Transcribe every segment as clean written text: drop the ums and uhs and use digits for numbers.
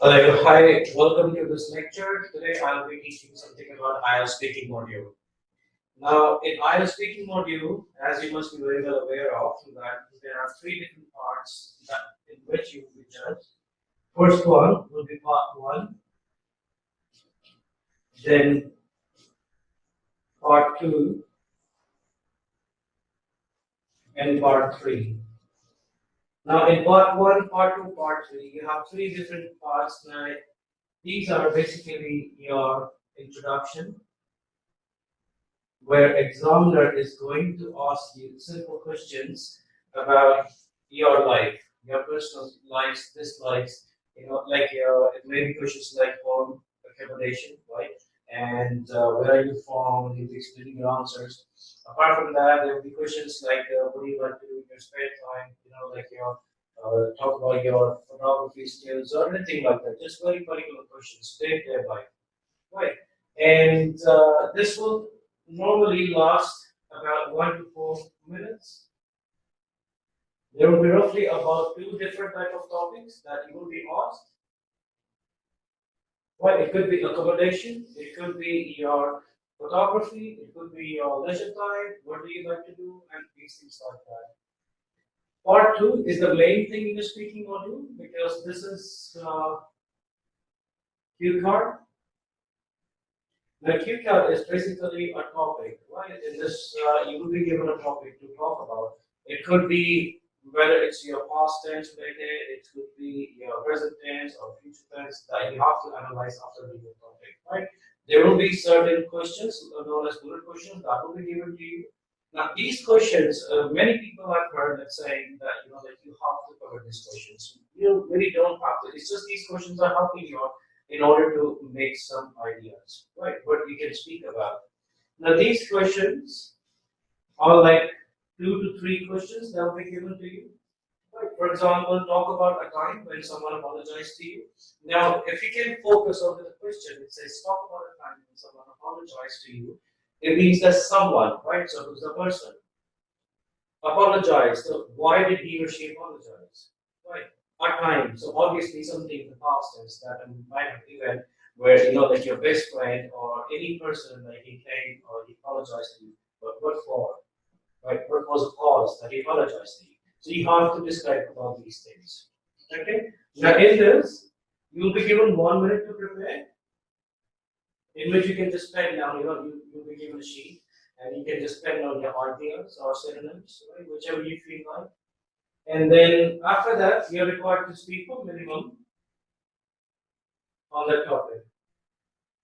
Hello, hi, welcome to this lecture. Today I'll be teaching something about Ielts speaking module. Now, in Ielts speaking module, as you must be very well aware of, that there are three different parts that in which you will be judged. First one will be part one, then part two, and part three. Now, in part one, part two, part three, you have three different parts. Now, these are basically your introduction, where examiner is going to ask you simple questions about your life, your personal likes, dislikes, like it may be questions like home accommodation, right? And where are you from? You'll be explaining your answers. Apart from that, there will be questions like what do you like to do in your spare time? Like your talk about your photography skills or anything like that. Just very particular questions, day-to-day life. Right. And this will normally last about 1 to 4 minutes. There will be roughly about two different type of topics that you will be asked. Right. It could be accommodation, it could be your photography, it could be your leisure time, what do you like to do, and these things like that. Part two is the main thing in the speaking module because this is cue card. The QCAT is basically a topic, right? In this, you will be given a topic to talk about. It could be whether it's your past tense related, it could be your present tense or future tense that you have to analyze after reading the topic, right? There will be certain questions known as bullet questions that will be given to you. Now, these questions, many people have heard that saying that that you have to cover these questions. You really don't have to. It's just these questions are helping you out in order to make some ideas, right? What we can speak about. Now, these questions are like 2 to 3 questions that will be given to you. Right? For example, talk about a time when someone apologized to you. Now, if you can focus on the question, it says talk about a time when someone apologized to you. It means that someone, right? So who's the person? Apologize. So why did he or she apologize? Right. A time. So obviously something in the past is that might have event where like your best friend or any person like he came or he apologized to you. But what for? Right? What was the cause that he apologized to you? So you have to describe about these things. Okay? Now in this, you'll be given 1 minute to prepare, in which you can just pen down, you'll be given a sheet and you can just pen down your ideas or synonyms, right? Whichever you feel like. And then after that, you're required to speak for minimum on that topic.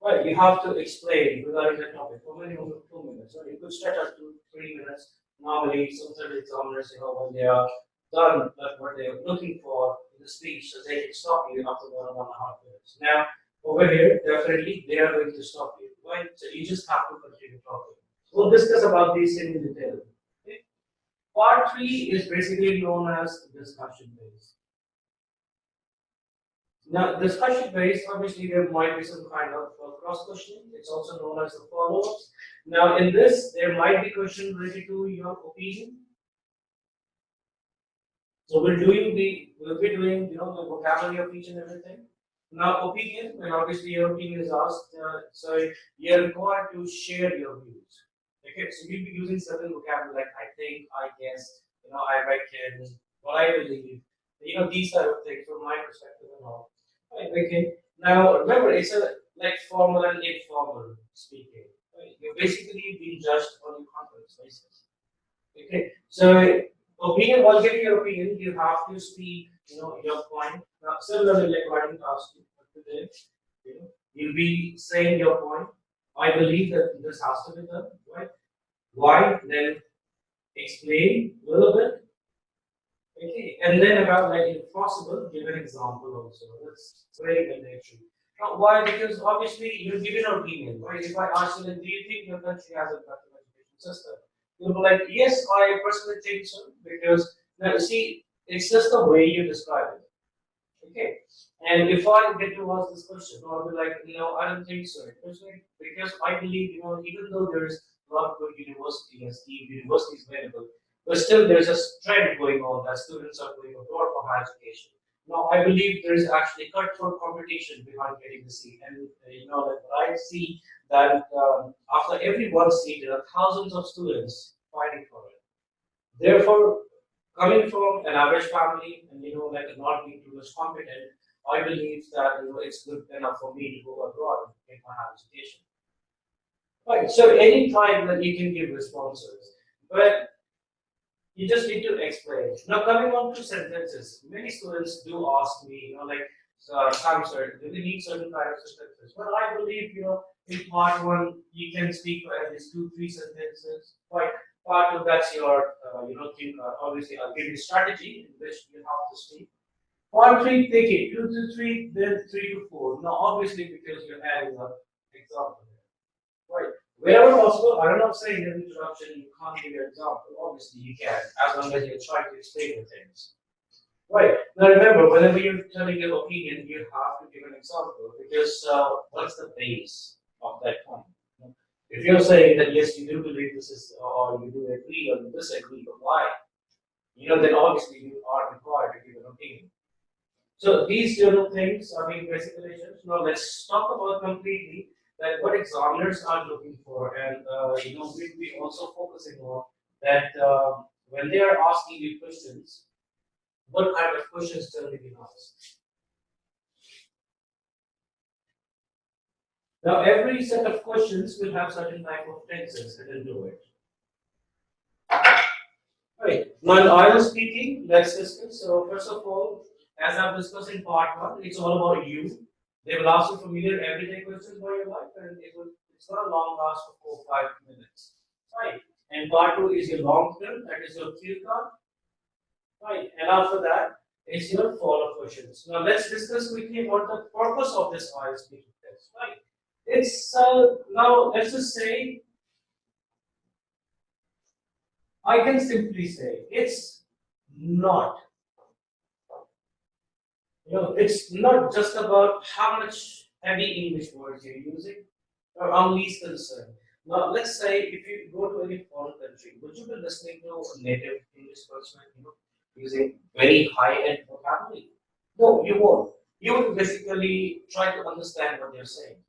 Right, you have to explain regarding the topic for minimum of 2 minutes. Right? You could stretch out to 3 minutes. Normally, some certain examiners, when they are done at what they're looking for in the speech, so they can stop you after 1 or 1.5 minutes. Now, over here, definitely they are going to stop you, right? So you just have to continue talking. We'll discuss about these things in detail. Okay? Part three is basically known as discussion based. Now, discussion based, obviously, there might be some kind of cross questioning. It's also known as the follow ups. Now, in this, there might be questions related to your opinion. So we'll be doing the vocabulary of each and everything. Now, opinion, when obviously your opinion is asked, so you're required to share your views. Okay, so you'll be using certain vocabulary like I think, I guess, I reckon, what I believe, these type of things from my perspective and all. Right, okay. Now remember, it's a like formal and informal speaking. Right? You're basically being judged on your confidence basis. Okay, so opinion, while giving your opinion, you have to speak, your point. Now, similarly, like writing task today, you'll be saying your point. I believe that this has to be done, right? Why? Then explain a little bit. Okay, and then about like if possible, give an example also. That's very mandatory. Now, why? Because obviously you give an opinion, right? If I ask you, then do you think your country has a better education system? You'll be like, yes, I personally think so, because now you see, it's just the way you describe it. Okay. And if I get to ask this question, I'll be like, I don't think so. Personally, because I believe, even though there's a lot of good universities, universities available, but still there's a trend going on that students are going abroad for higher education. Now, I believe there is actually cutthroat competition behind getting the seat, and like what I see that after every one seat, there are thousands of students fighting for it. Therefore, coming from an average family and like not being too much competent, I believe that it's good enough for me to go abroad and get my higher education. Right. So any time that you can give responses, but you just need to explain. Now, coming on to sentences, many students do ask me, Sam, sir, do we need certain kind of sentences? Well, I believe, in part one, you can speak for at least two, three sentences. Right. Part two, that's your, obviously, I'll give you a strategy in which you have to speak. Part three, take it, two to three, then three to four. Now, obviously, because you're adding up example. Right. Wherever possible, I'm not saying in introduction you can't give an example. Obviously, you can, as long as you're trying to explain the things. Right. Now, remember, whenever you're telling your opinion, you have to give an example because what's the base of that point? If you're saying that yes, you do believe this is, or you do agree or you disagree, but why? Then obviously you are required to give an opinion. So these general things are being basic relations. Now let's talk about completely that what examiners are looking for, and we'll be also focusing on that when they are asking you questions, what kind of questions generally being asked. Now every set of questions will have certain type of tenses hidden to it. Right. Now I was speaking, let's discuss. So first of all, as I've discussed in part one, it's all about you. They will ask you familiar everyday questions about your life, and it's not a long last for 4 5 minutes. Right. And part two is your long term, that is your cue card. Right. And after that, it's your follow-up questions. Now let's discuss quickly about the purpose of this IELTS speaking test. Right. It's now let's just say I can simply say it's not. It's not just about how much heavy English words you're using or how least concerned. Now, let's say if you go to any foreign country, would you be listening to a native English person, using very high-end vocabulary? No, you won't. You will basically try to understand what they're saying,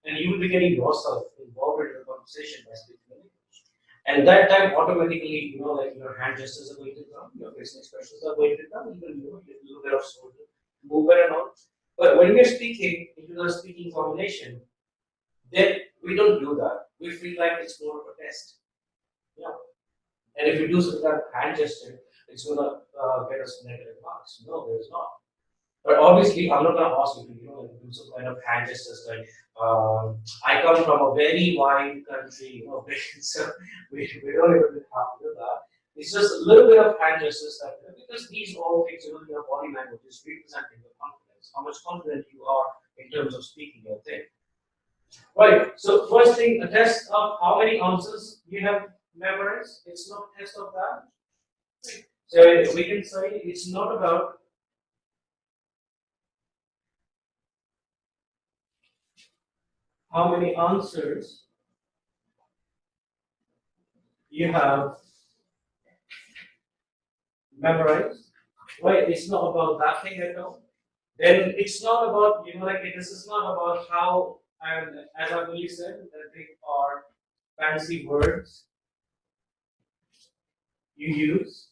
and you will be getting yourself involved in the conversation by speaking English. And that time, automatically, like your hand gestures are going to come, your facial expressions are going to come, even a little bit of shoulder movement and all. But when we're speaking into the speaking combination, then we don't do that. We feel like it's more of a test. Yeah. And if we do some kind of hand gesture, it's gonna get us negative marks. No, there's not. But obviously, I'm not gonna ask you to, do some kind of hand gestures like, I come from a very wide country, so we don't even have to do that. It's just a little bit of hand gestures that, because these all things, your body language is representing your confidence, how much confident you are in terms of speaking your thing. Right. So first thing, a test of how many answers you have memorized. It's not a test of that. So we can say it's not about how many answers you have memorized. Right. It's not about that thing at all. Then it's not about, this is not about how, and as I really said, that they are fancy words you use.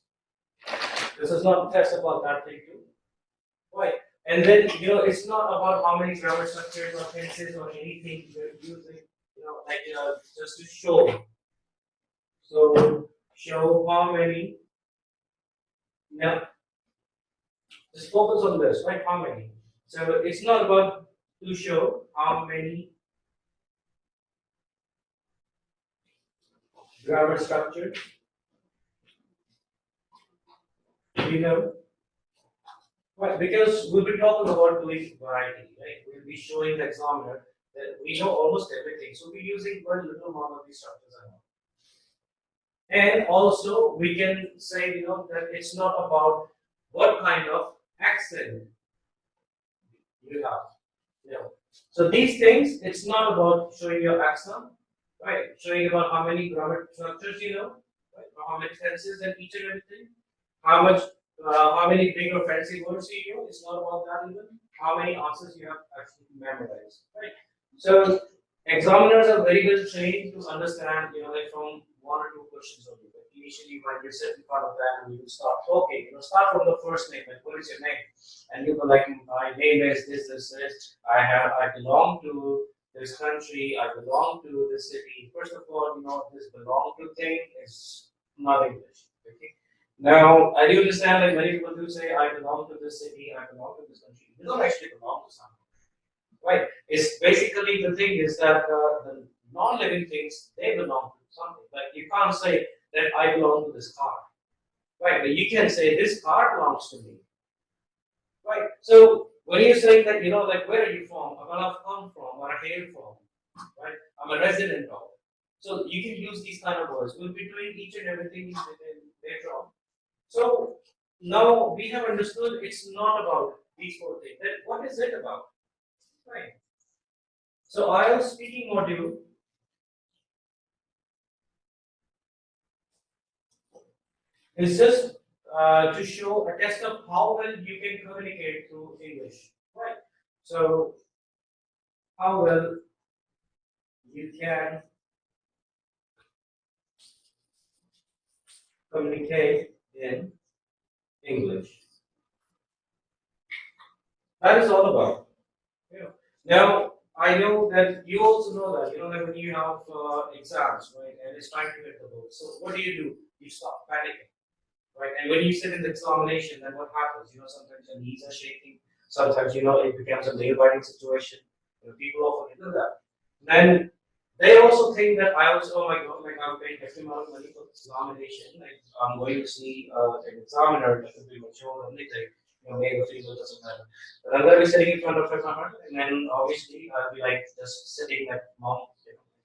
This is not a test about that thing too. Right. And then, it's not about how many grammar structures or tenses or anything you're using, just to show. So, show how many. Now, just focus on this, right? How many? So, it's not about to show how many grammar structures you know. Right, because we'll be talking about doing variety, right? We'll be showing the examiner that we know almost everything, so we're using very little amount of these structures and all. And also, we can say, that it's not about what kind of accent you have. So these things, it's not about showing your accent, right? Showing about how many grammar structures you know, right? Or how many tenses and each and everything, how much how many big or fancy words you use. It's not about that even. How many answers you have actually memorized, right? So examiners are very well trained to understand, like from one or two questions only. But initially, when you sit in front of them and you start talking, start from the first name. Like, what is your name? And you go like, my name is this. I belong to this country. I belong to this city. First of all, this belong to thing is not English. Okay. Now, I do understand like many people do say, I belong to this city, I belong to this country. You don't actually belong to something, right? It's basically the thing is that the non-living things, they belong to something. Like you can't say that I belong to this car, right? But you can say this car belongs to me, right? So when you're saying that, like where are you from? Where I've come from, where I hail from, right? I'm a resident of. So you can use these kind of words. We'll be doing each and everything within later on. So now we have understood it's not about these four things. Then what is it about? Right. So IELTS speaking module is just to show a test of how well you can communicate through English. Right. So how well you can communicate in English. That is all about. Yeah. Now, I know that you also know that, like when you have exams, right, and it's time to hit the board. So what do? You stop panicking, right? And when you sit in the examination, then what happens? Sometimes your knees are shaking. Sometimes, it becomes a nail-biting situation. People often do that. Then they also think that I was, oh my God, like I'm paying X amount of money for this examination. Like I'm going to see an examiner that will be mature and anything. Male or female doesn't matter. But I'm going to be sitting in front of her, and then obviously I'll be like just sitting like mom.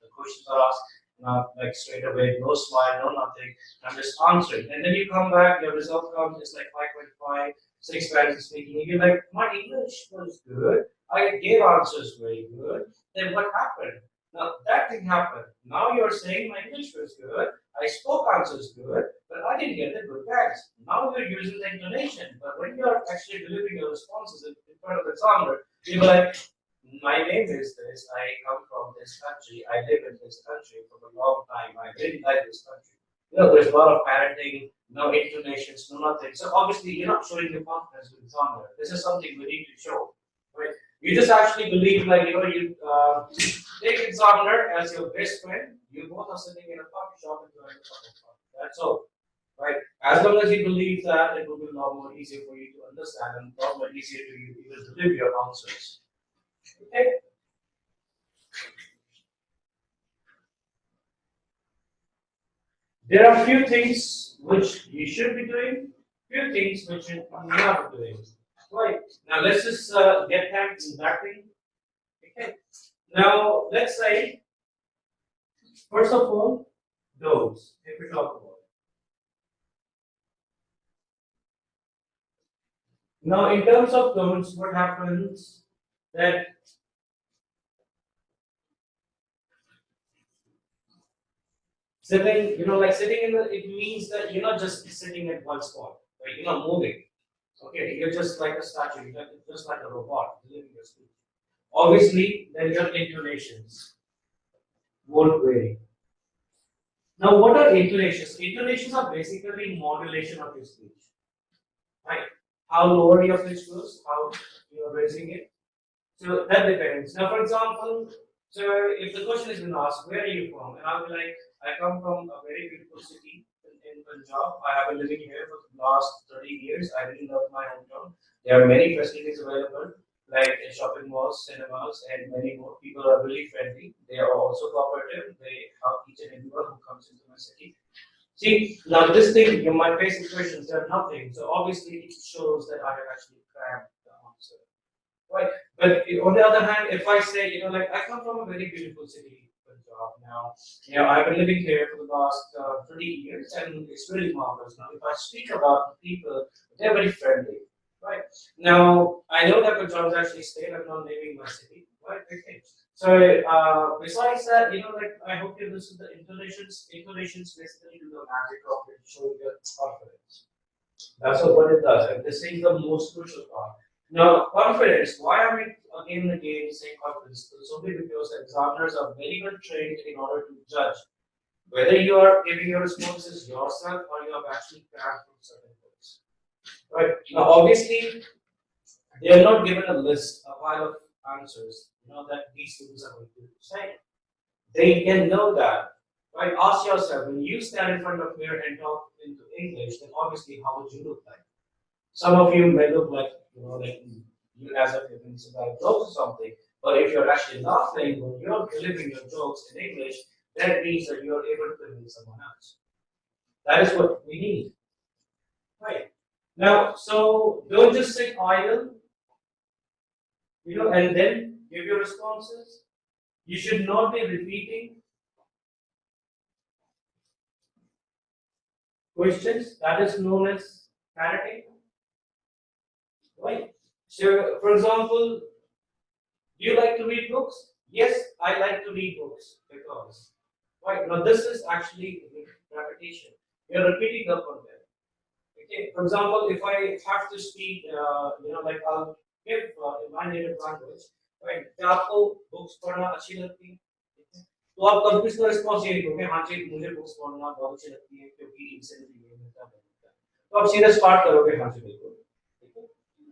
The questions are asked, not like straight away, no smile, no nothing. I'm just answering, and then you come back. Your result comes, it's like 5.5, 6 Spanish speaking. You're like, my English was good. I gave answers very good. Then what happened? Now that thing happened. Now you're saying my English was good. I spoke answers good, but I didn't get the good tags. Now you're using the intonation, but when you're actually delivering your responses in front of the examiner, you're like, my name is this, I come from this country, I live in this country for a long time, I really like this country. There's a lot of parenting, no intonations, no nothing. So obviously you're not showing your confidence with the examiner. This is something we need to show. Right? You just actually believe like you take examiner as your best friend, you both are sitting in a coffee shop and doing a cup of coffee. That's all. Right? As long as you believe that, it will be a lot more easier for you to understand and a lot more easier to you even deliver your answers. Okay? There are few things which you should be doing, few things which you are not doing. Right. Now let's just get back to that thing. Okay. Now let's say, first of all, those, if we talk about. Now in terms of those, what happens that sitting, like sitting in the, it means that you're not just sitting at one spot, right? You're not moving. Okay, you're just like a statue, you're just like a robot delivering your speech. Obviously, then your intonations won't vary. Now, what are intonations? Intonations are basically modulation of your speech, right? How lower your pitch goes, how you're raising it. So that depends. Now, for example, so if the question is been asked, where are you from? And I'll be like, I come from a very beautiful city in Punjab. I have been living here for the last 30 years. I really love my hometown. There are many facilities available, like shopping malls, cinemas, and many more. People are really friendly. They are also cooperative. They help each and everyone who comes into my city. See, now this thing, you might face questions, they're nothing. So obviously it shows that I have actually cracked the answer. Right. But on the other hand, if I say, like I come from a very beautiful city, Punjab now, I've been living here for the last 30 years and it's really marvelous. Now, if I speak about the people, they're very friendly. Right. Now, I know that Punjab is actually state, I'm not naming my city. Right. Okay. So, besides that, like I hope you listen to the intonations. Intonations basically do the magic of it, showing your confidence. That's what it does, and this is the most crucial part. Now, confidence. Why are we again and again saying confidence? Simply because the examiners are very well trained in order to judge whether you are giving your responses yourself or you have actually cracked from certain books. Right. Now, obviously, they are not given a list, a pile of answers, that these students are going to say. They can know that. Right? Ask yourself, when you stand in front of mirror and talk into English, then obviously how would you look like? Some of you may look like, like you as if you're doing some bad jokes or something. But if you're actually laughing when you're delivering your jokes in English, that means that you're able to convince someone else. That is what we need. Right. Now, so don't just sit idle, and then give your responses. You should not be repeating questions. That is known as parroting. Right. So, for example, do you like to read books? Yes, I like to read books because. Right. Now, this is actually repetition. You're repeating up on that. Okay. For example, if I have to speak, like I'll give in my native language, right? क्या आपको books पढ़ना अच्छी लगती है? तो आप कभी इसका रिस्पॉन्स ये दोगे हाँ जी मुझे बुक्स पढ़ना बहुत अच्छी लगती है क्योंकि इनसे मुझे ये मिलता है तो आप सीधा स्टार्ट करोगे हाँ जी बिल्कुल ठीक है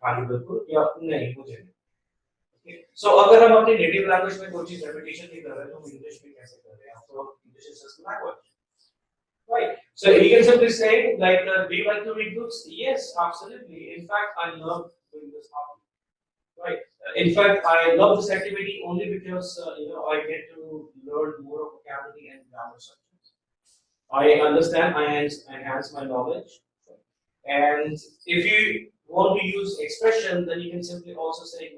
हाँ जी बिल्कुल या नहीं मुझे नहीं सो अगर हम अपनी नेटिव लैंग्वेज में कोई चीज रेपिटेशन नहीं कर रहे तो हम इंग्लिश में कैसे कर रहे हैं तो English is just language right so you can simply say like do you like to read books yes absolutely in fact I love doing this hobby. Right. In fact, I love this activity only because I get to learn more of vocabulary and grammar subjects. I understand, I enhance my knowledge, and if you want to use expression, then you can simply also say,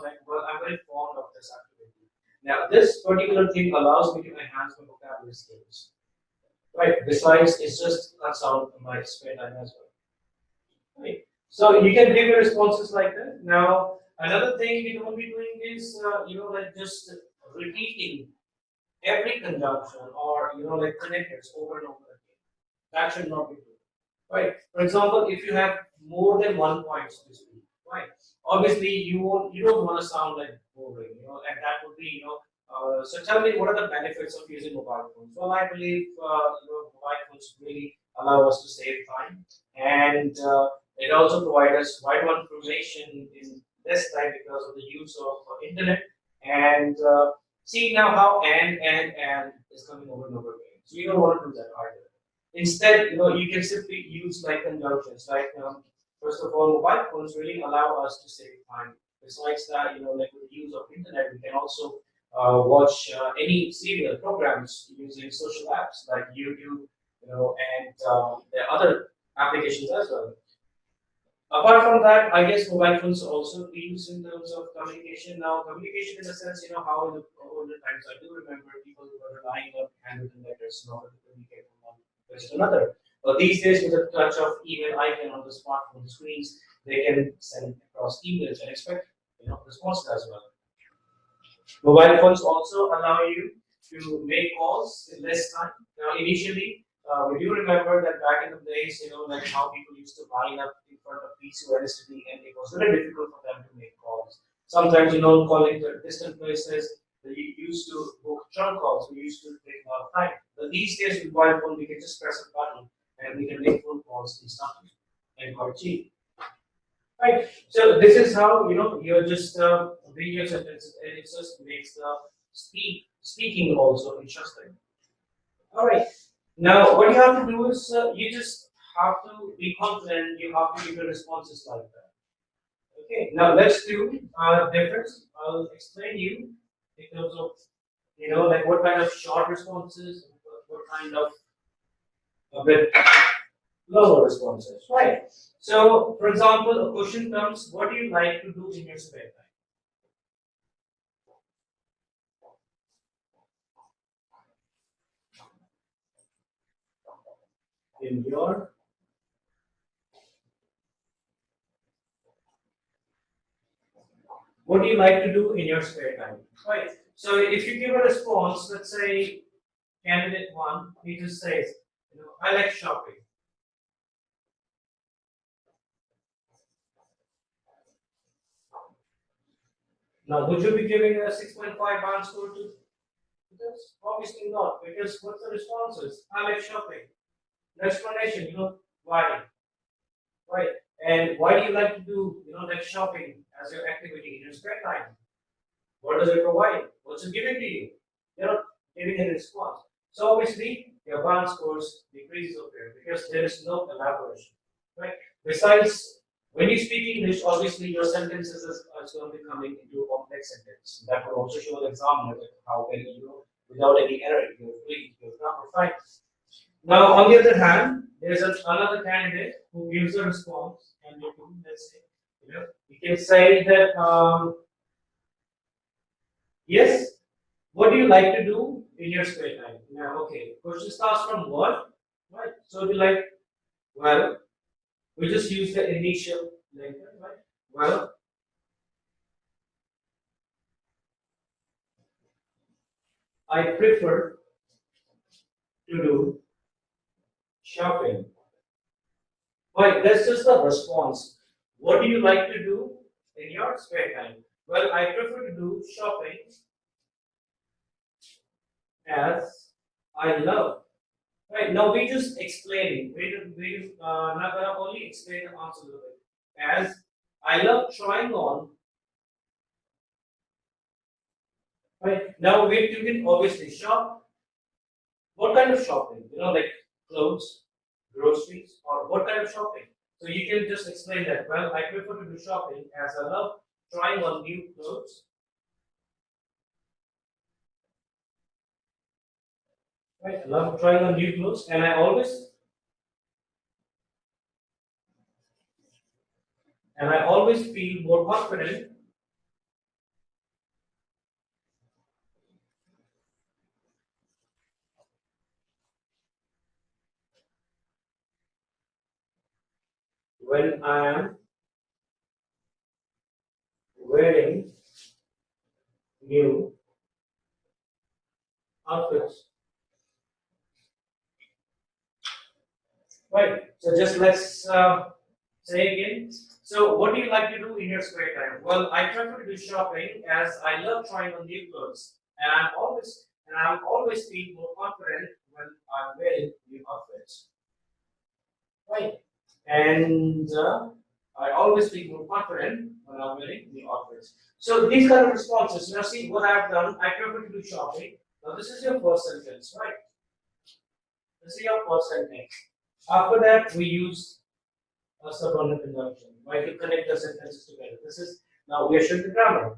like, well, I'm very fond of this activity. Now, this particular thing allows me to enhance my vocabulary skills. Right. Besides, it's just cuts out my spare time as well. Right. So you can give your responses like that. Now, another thing we don't be doing is, like just repeating every conjunction or, like connectors over and over again. That should not be true. Right. For example, if you have more than one point to speak, right? Obviously, you don't want to sound like boring, and that would be, so tell me what are the benefits of using mobile phones? Well, I believe, mobile phones really allow us to save time, and it also provides us vital information in less time because of the use of internet. And see now how and is coming over and over again. So you don't want to do that either. Instead, you can simply use like conjunctions. Like first of all, mobile phones really allow us to save time. Besides that, like with the use of internet, we can also watch any serial programs using social apps like YouTube, and there are other applications as well. Apart from that, I guess mobile phones also be used in terms of communication. Now, communication in a sense, how in the older times, I do remember people were relying on handwritten letters in order to communicate from one place to another. But these days, with the touch of email icon on the smartphone screens, they can send across emails and expect, responses as well. Mobile phones also allow you to make calls in less time. Now, initially, we do remember that back in the days, like how people used to line up in front of PCOSTD, and it was very difficult for them to make calls. Sometimes, calling to distant places, they used to book trunk calls, we used to take a lot of time. But these days, with mobile phone, we can just press a button and we can make phone calls instantly and quite cheap. Right. So this is how you're just reading your sentences, and it just makes the speaking also interesting. All right. Now, what you have to do is you just have to be confident. You have to give your responses like that. Okay. Now let's do difference. I'll explain you in terms of like what kind of short responses, what kind of a bit lower responses. Right. So, for example, a question comes: what do you like to do in your spare time? In your what do you like to do in your spare time? Right. So if you give a response, let's say candidate one, he just says, I like shopping. Now, would you be giving a 6.5 band score to this? Obviously not, because what's the responses? I like shopping. The explanation, why? Right. And why do you like to do, like shopping as your activity in your spare time? What does it provide? What's it giving to you? You're not giving a response. So obviously, your band scores decreases over here because there is no elaboration, right? Besides, when you speak English, obviously your sentences is going to be coming into a complex sentence. That will also show the examiner that how can without any error, you're free, you're not fine. Now, on the other hand, there's another candidate who gives a response, and let's say, you can say that yes. What do you like to do in your spare time? Now, okay, question starts from what? Right. So we like, well, we just use the initial letter, right? Well, I prefer to do shopping. Right, that's just the response. What do you like to do in your spare time? Well, I prefer to do shopping as I love. Right, now we just explaining. We not gonna only explain the answer of it. As I love trying on. Right, now we can obviously shop. What kind of shopping? Like clothes, groceries, or what kind of shopping? So you can just explain that. Well, I prefer to do shopping as I love trying on new clothes. Right, I love trying on new clothes, and I always feel more confident when I am wearing new outfits. Right. So just let's say again. So what do you like to do in your spare time? Well, I prefer to do shopping as I love trying on new clothes, and I'm always feel more confident when I'm wearing new outfits. Right. And I always feel more confident when I'm wearing new outfits. So these kind of responses. Now see what I've done. I prefer to do shopping. Now this is your first sentence, right? This is your first sentence. After that, we use a subordinate conjunction, right, to connect the sentences together. This is now we are showing the grammar.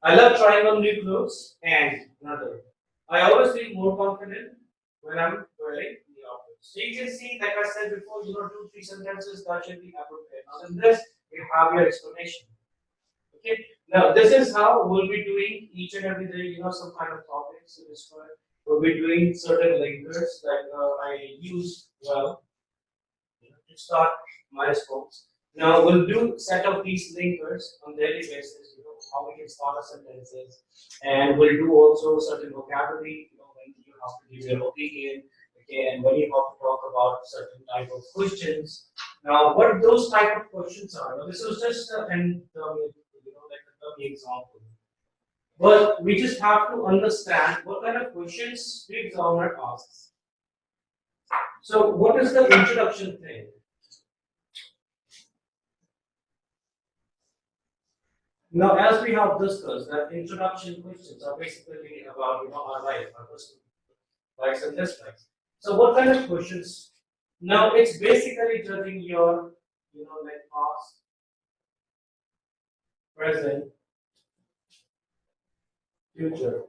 I love trying on new clothes and another. I always feel more confident when I'm wearing the outfits. So you can see, like I said before, 2, 3 sentences that should be appropriate. Now in this, you have your explanation. Okay. Now this is how we'll be doing each and every day. Some kind of topics to describe. We'll be doing certain linkers that I use well to start my response. Now we'll do set of these linkers on daily basis, how we can start our sentences, and we'll do also certain vocabulary, when you have to give your opinion, okay, and when you have to talk about certain type of questions. Now, what those type of questions are? Now, this was just an like a dummy example. But we just have to understand what kind of questions the examiner asks. So, what is the introduction thing? Now, as we have discussed, that introduction questions are basically about our life, our personal likes and dislikes. So, what kind of questions? Now, it's basically judging your like past, present, future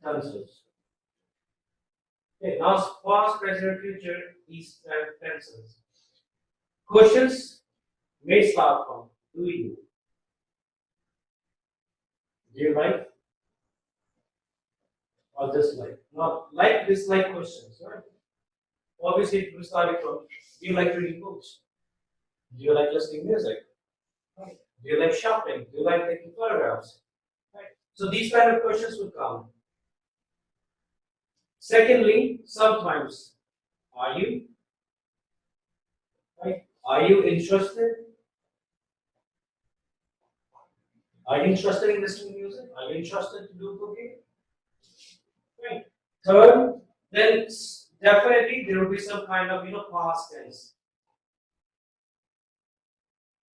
tenses. Okay, now past, present, future is tenses. Questions may start from do you like or dislike? Not like dislike questions, right? Obviously, we started from do you like reading books? Do you like listening music? Right. Do you like shopping? Do you like taking photographs? Right. So these kind of questions will come. Secondly, sometimes, are you? Right? Are you interested? Are you interested in listening to music? Are you interested to do cooking? Right. Third, then definitely there will be some kind of past tense.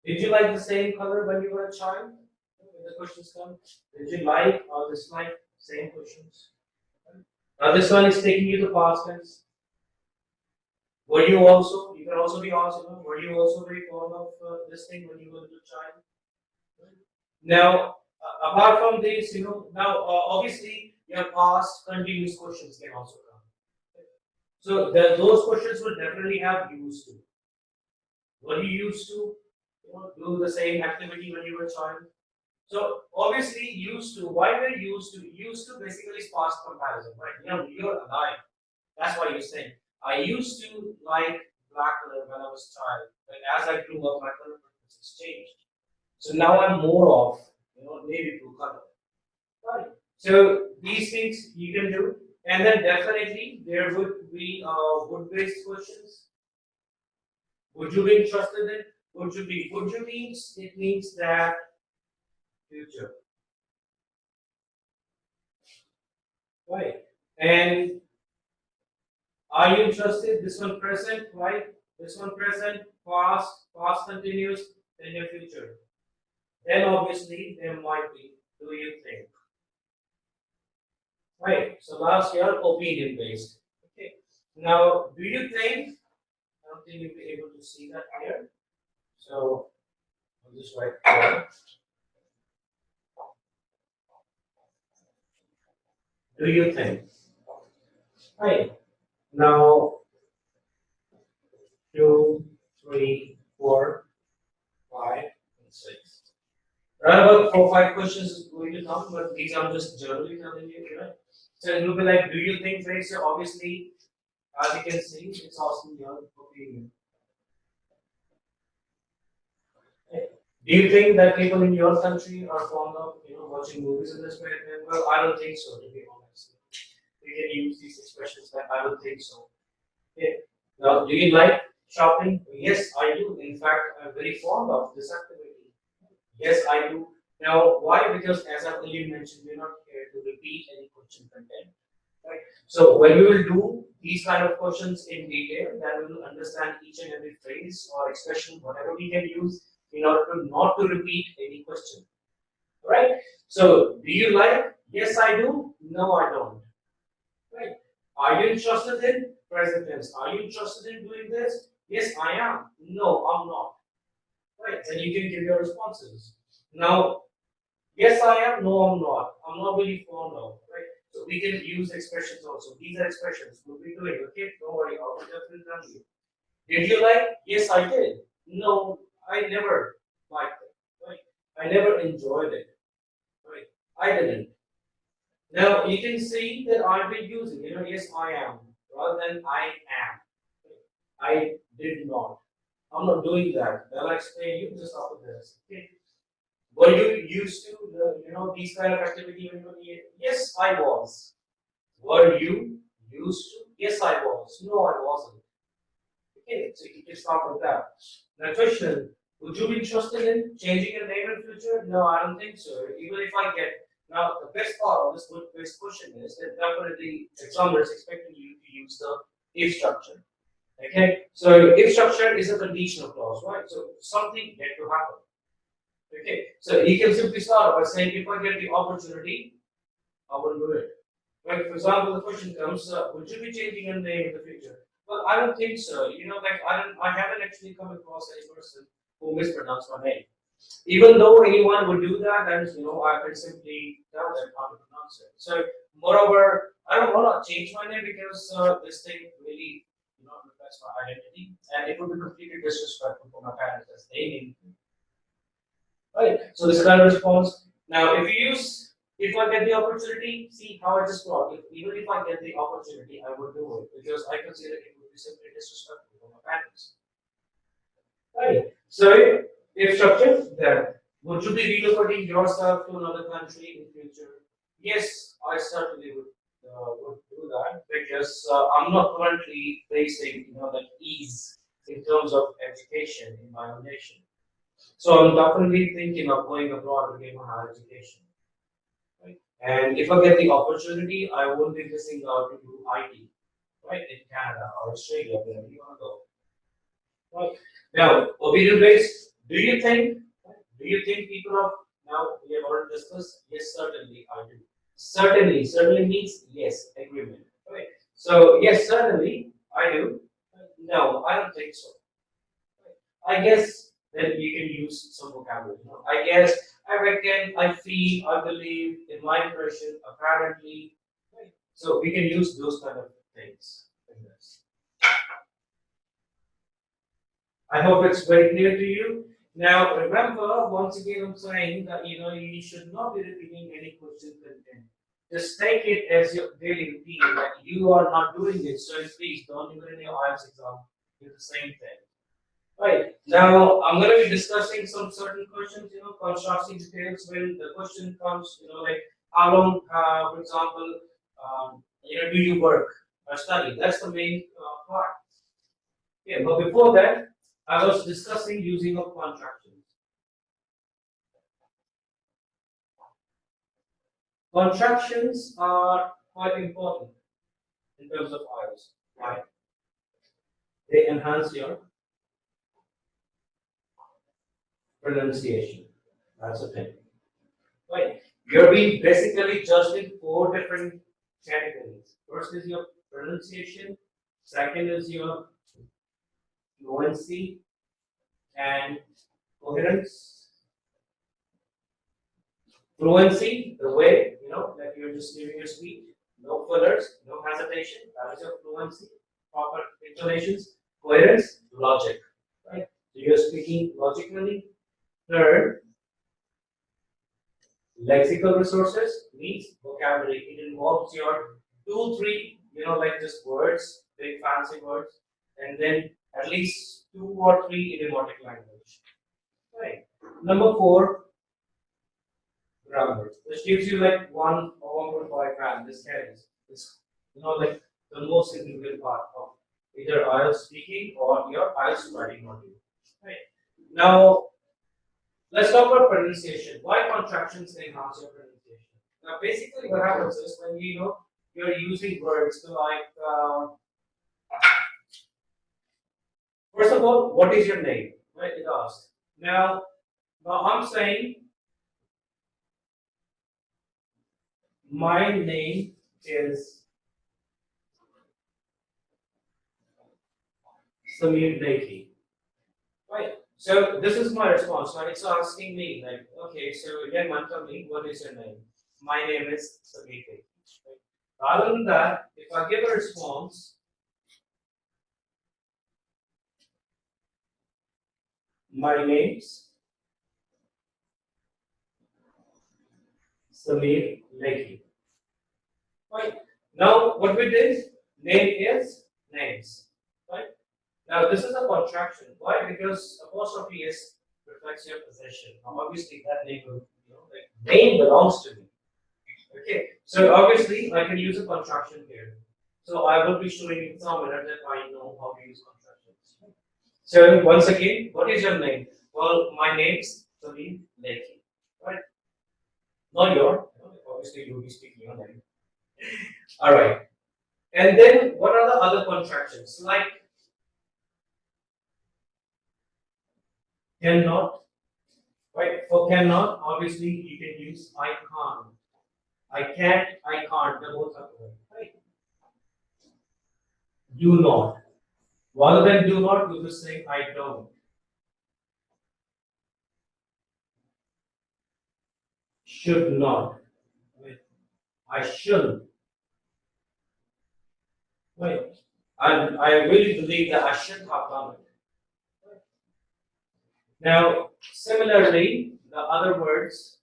Did you like the same color when you were a child? When the questions come, did you like or dislike same questions? Now this one is taking you to past tense. Were you also? You can also be asked. Were you also very fond of this thing when you were a child? Now, apart from this, now obviously your past continuous questions can also come. So those questions will definitely have used to. Were you used to, do the same activity when you were a child? So obviously used to. Why were used to? Used to basically is past comparison, right? You're alive. That's why you're saying. I used to like black color when I was a child, but as I grew up, my color preferences changed. So now I'm more of navy blue color. Right. So these things you can do, and then definitely there would be wood-based questions. Would you be interested in? Would you be? Would you means it means that future, right? And are you interested? This one present, right? This one present, past continuous, then your future. Then obviously there might be. Do you think? Right. So last year opinion based. Okay. Now, do you think? I don't think you'll be able to see that here. So I'll just write here. Do you think? Right. Now, 2, 3, 4, 5, and 6. There are about 4, 5 questions going to come, but these I'm just generally telling you, right? So it will be like, do you think, right? So obviously, as you can see, it's asking your opinion. Do you think that people in your country are fond of watching movies in this way? Well, I don't think so, to be honest. We can use these expressions that I don't think so. Okay. Now, do you like shopping? Yes, I do. In fact, I'm very fond of this activity. Yes, I do. Now, why? Because as I've earlier mentioned, we're not here to repeat any question content. Right? So when we will do these kind of questions in detail, then we will understand each and every phrase or expression, whatever we can use in order to not to repeat any question. Right? So do you like? Yes, I do. No, I don't. Right? Are you interested in present tense? Are you interested in doing this? Yes, I am. No, I'm not. Right? Then you can give your responses. Now, yes, I am. No, I'm not. I'm not really fond of. Right? So we can use expressions also. These are expressions. We'll be doing. Okay, don't worry. I'll definitely tell you. Did you like? Yes, I did. No, I never liked it. Right? I never enjoyed it. Right? I didn't. Now you can see that I've been using. Yes, I am rather than I am. I did not. I'm not doing that. I'll explain you just after this. Okay. Were you used to these kind of activity when you were here? Yes, I was. Were you used to? Yes, I was. No, I wasn't. Okay, so you can start with that. Now, question: would you be interested in changing your name in future? No, I don't think so. Even if I get now, the best part of this best question is that definitely examiner is expecting you to use the if structure. Okay, so if structure is a conditional clause, right? So something yet to happen. Okay, so you can simply start by saying, if I get the opportunity, I will do it. Like, for example, the question comes, would you be changing your name in the future? Well, I don't think so. Like I haven't actually come across any person who mispronounced my name. Even though anyone would do that, then I can simply tell them how to pronounce it. So, moreover, I don't want to change my name because this thing really, reflects my identity, and it would be completely disrespectful for my parents as they name me. Right. So this is kind of response. Now, if I get the opportunity, see how I just brought. Even if I get the opportunity, I would do it because I consider it would be simply disrespectful for my parents. Right. So, if structure, then would you be relocating yourself to another country in future? Yes, I certainly would do that because I'm not currently facing that ease in terms of education in my own nation. So I'm definitely thinking of going abroad to get my higher education. Right? And if I get the opportunity, I won't be missing out to do IT, right? In Canada or Australia, wherever you want to go. Right. Now, opinion based, do you think people are now we have already discussed? Yes, certainly I do. Certainly means yes, agreement. Right. So yes, certainly I do. No, I don't think so. I guess then you can use some vocabulary. I guess, I reckon, I feel, I believe, in my impression, apparently. Right. So we can use those kind of things in this. I hope it's very clear to you. Now, remember, once again, I'm saying that you should not be repeating any question content. Just take it as your daily routine that you are not doing it. So please don't even in your IELTS exam do the same thing. Right. Now, I'm going to be discussing some certain questions, construction details when the question comes, like how long, for example, do you work or study? That's the main part. Yeah, but before that, I was discussing using of contractions. Contractions are quite important in terms of IELTS. Right? They enhance your pronunciation. That's the thing. Right? You're being basically judged in four different categories. First is your pronunciation, second is your fluency and coherence. Fluency, the way, that you're just giving your speech, no fillers, no hesitation, that is your fluency, proper intonations, coherence, logic, right? So you're speaking logically. Third, lexical resources means vocabulary. It involves your two, three, like just words, big fancy words, and then at least two or three idiomatic language. Right. Number four, grammar, which gives you like 1 or 1.5 gram. This carries. It's like the most significant part of either IELTS speaking or your IELTS writing module. Right. Now let's talk about pronunciation. Why contractions enhance your pronunciation? Now basically what happens is when you're using words to like first of all, what is your name? Right, it asks. Now I'm saying my name is Samir Lakey. Right. So this is my response. Right. It's asking me like, okay, so again, tell me what is your name? My name is Samir Lakey. Right. Rather than that, if I give a response, my name's Samir Lakey. Right. Now what we did, name is names. Right. Now this is a contraction. Why? Because apostrophe s reflects your possession. Now obviously that name will, like name belongs to me. Okay, so obviously I can use a contraction here. So I will be showing you somewhere that I know how to use contractions. So once again, what is your name? Well, my name's Salim Lakey, right? Not your. Obviously you'll be speaking your name. All right. And then what are the other contractions? Like cannot, right? For cannot, obviously you can use I can't. I can't, I can't. They're both are correct, right? Do not. Rather than do not, you just say I don't. Should not. Wait, I shouldn't. Wait. And I really believe that I should have done it. Now, similarly, the other words,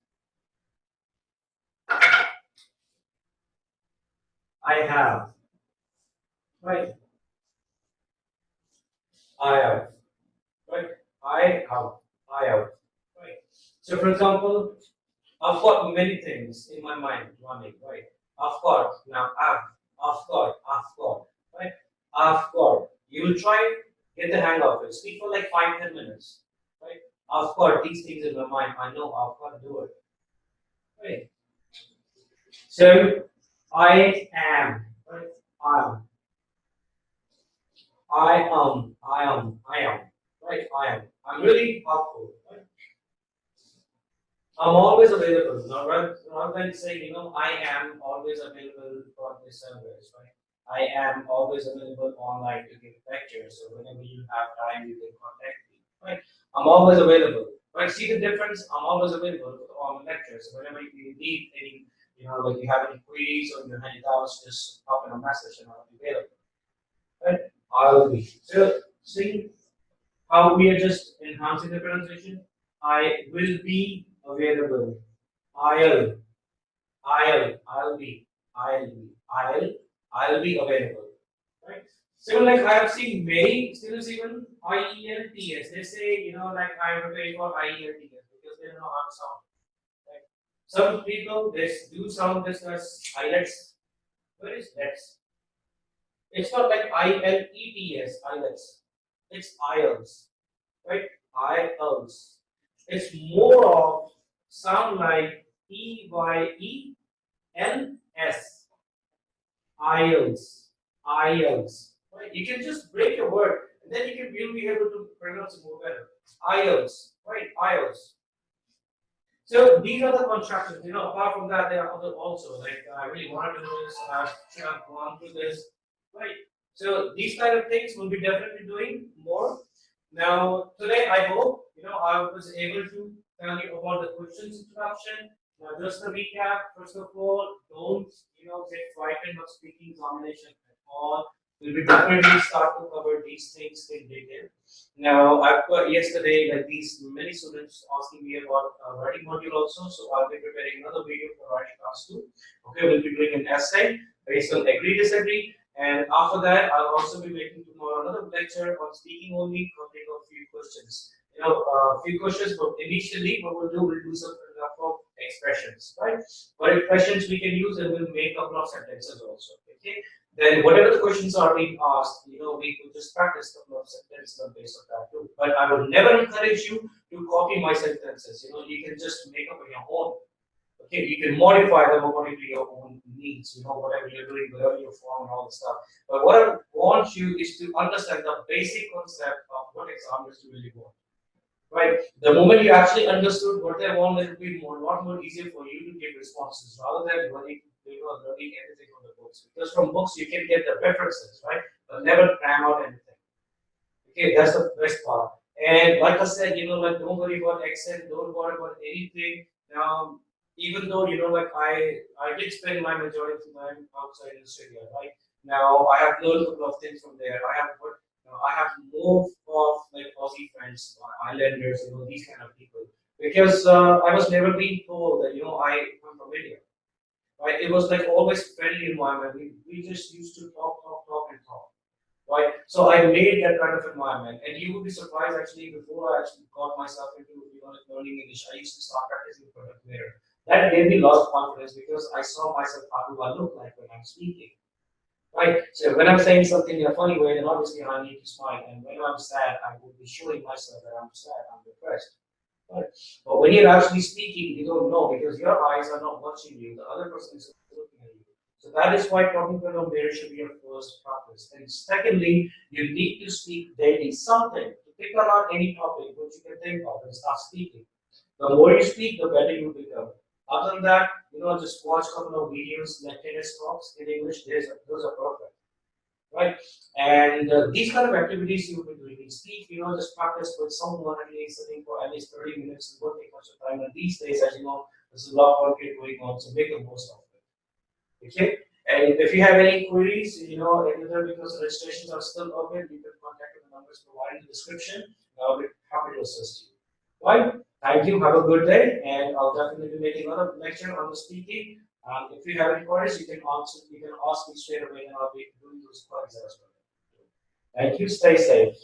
I have. Right. I have. Right. I have. I have. Right. So, for example, I've got many things in my mind running. Right. I've got. Now, I've got. I've got. Right. I've got. You will try get the hang of it. Speak for like 5-10 minutes. Right. I've got these things in my mind. I know I've got to do it. Right. So I am. Right. I am. I am. Right. I am. I'm really helpful. Right. I'm always available. Now, rather than saying, I am always available for this service, right? I am always available online to give lectures. So whenever you have time, you can contact me, right? I'm always available. Right? See the difference? I'm always available for online lectures. So whenever you need any, like you have any queries or you have any doubts, just pop in a message and I'll be available. Right? I'll be. So see how we are just enhancing the pronunciation. I will be available. I'll, I'll be, I'll be, I'll be available. Right? So like I have seen many students even IELTS. They say, like I'm preparing for IELTS because they don't know how to sound. Right? Some people they do sound this as IELTS. Where is that? It's not like IELTS, IELTS. It's IELTS. Right? IELTS. It's more of sound like EYELS. IELTS. IELTS. Right? You can just break a word and then you'll be able to pronounce it more better. IELTS. Right? IELTS. So these are the contractions. Apart from that, there are other also. Like I really want to do this. I've gone through this. Right. So these kind of things we'll be definitely doing more. Now today, I hope I was able to tell you about the questions introduction. Now just a recap. First of all, don't get frightened of speaking examination at all. We'll be definitely start to cover these things in detail. Now, I've got yesterday, like these many students asking me about writing module also, so I'll be preparing another video for writing class 2. Okay, we'll be doing an essay based on agree disagree, and after that, I'll also be making tomorrow another lecture on speaking only, covering a few questions. Few questions, but initially, what we'll do some of expressions, right? What expressions we can use, and we'll make a couple of sentences also. Okay. Then whatever the questions are being asked, we could just practice a couple of sentences based on that too. But I would never encourage you to copy my sentences. You can just make up on your own. Okay, you can modify them according to your own needs. Whatever you're doing, whatever your form and all the stuff. But what I want you is to understand the basic concept of what examiners really want. Right. The moment you actually understood what they want, it will be a lot more easier for you to give responses rather than learning anything from the books. Because from books you can get the references, right? But never cram out anything. Okay, that's the best part. And like I said, like don't worry about accent, don't worry about anything. Now, even though like I did spend my majority of the time outside in Australia, right? Now I have learned a couple of things from there. I have more of like Aussie friends, Islanders, these kind of people. Because I was never being told that I come from India. Right? It was like always friendly environment. We just used to talk and talk. Right? So I made that kind of environment. And you would be surprised actually before I actually got myself into learning English, I used to start practicing in front of mirror. That gave me a lot of confidence because I saw myself how do I look like when I'm speaking. Right? So when I'm saying something in a funny way, then obviously I need to smile. And when I'm sad, I will be showing myself that I'm sad, I'm depressed. Right? But when you're actually speaking, you don't know because your eyes are not watching you. The other person is looking at you. So that is why talking to a mirror should be your first practice. And secondly, you need to speak daily something to pick up any topic which you can think of and start speaking. The more you speak, the better you become. Other than that, just watch a couple of videos like tennis talks in English. Those are perfect, right? And these kind of activities you will be doing in speak, just practice with someone at least sitting for at least 30 minutes. It won't take much of time. And these days, as you know, there's a lot of work going on, so make the most of it. Okay? And if you have any queries, either because the registrations are still open, you can contact the numbers provided in the description. I'll be happy to assist you. Right? Thank you. Have a good day, and I'll definitely be making another lecture on the speaking. If you have any queries, you can ask me straight away, and I'll be doing those queries as well. Thank you. Stay safe.